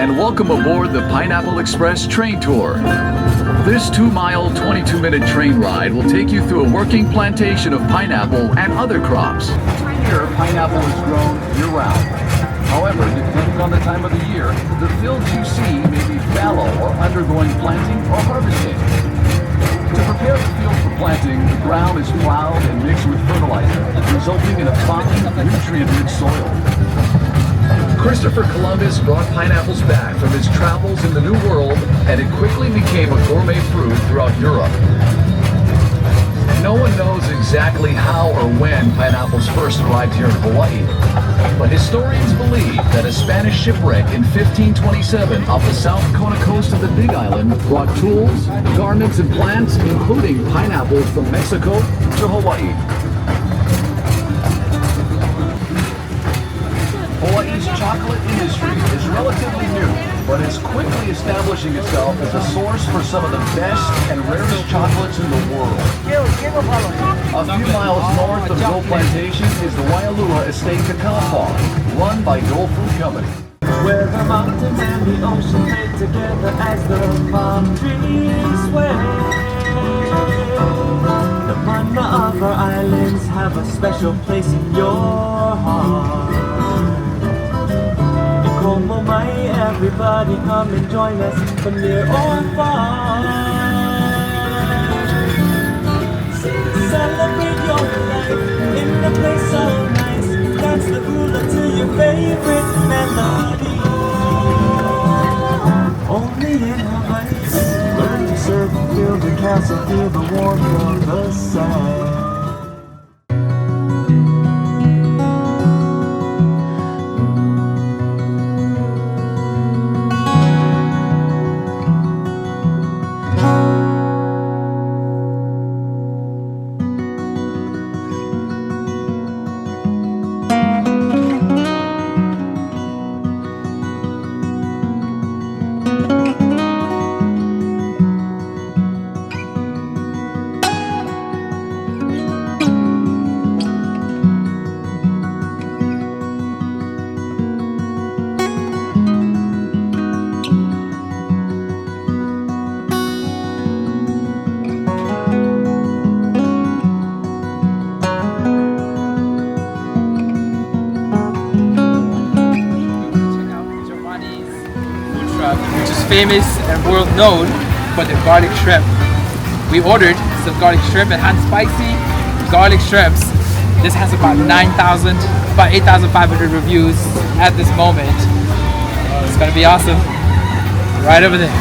and welcome aboard the Pineapple Express train tour. This 2-mile, 22-minute train ride will take you through a working plantation of pineapple and other crops. Here, pineapple is grown year-round. However, depending on the time of the year, the fields you see may be fallow or undergoing planting or harvesting. To prepare the field for planting, the ground is plowed and mixed with fertilizer, resulting in a fine, nutrient-rich soil. Christopher Columbus brought pineapples back from his travels in the New World, and it quickly became a gourmet fruit throughout Europe. No one knows exactly how or when pineapples first arrived here in Hawaii, but historians believe that a Spanish shipwreck in 1527 off the South Kona coast of the Big Island brought tools, garments, and plants, including pineapples from Mexico to Hawaii. Hawaii's chocolate industry is relatively new, but is quickly establishing itself as a source for some of the best and rarest chocolates in the world. A few miles north of Dole Plantation is the Waialua Estate Cacao Farm, run by Dole Food Company. Where the mountains and the ocean play together as the palm trees sway. The mana of our islands have a special place in your heart. Como mai, everybody come and join us from near or far. Celebrate your life in a place so nice. Dance the hula to your favorite melody. Only in Hawaii. Learn to surf and feel the castle, feel the warmth of the sun. Which is famous and world known for the garlic shrimp. We ordered some garlic shrimp and hot spicy garlic shrimps. This has about 8,500 reviews at this moment. It's gonna be awesome. Right over there.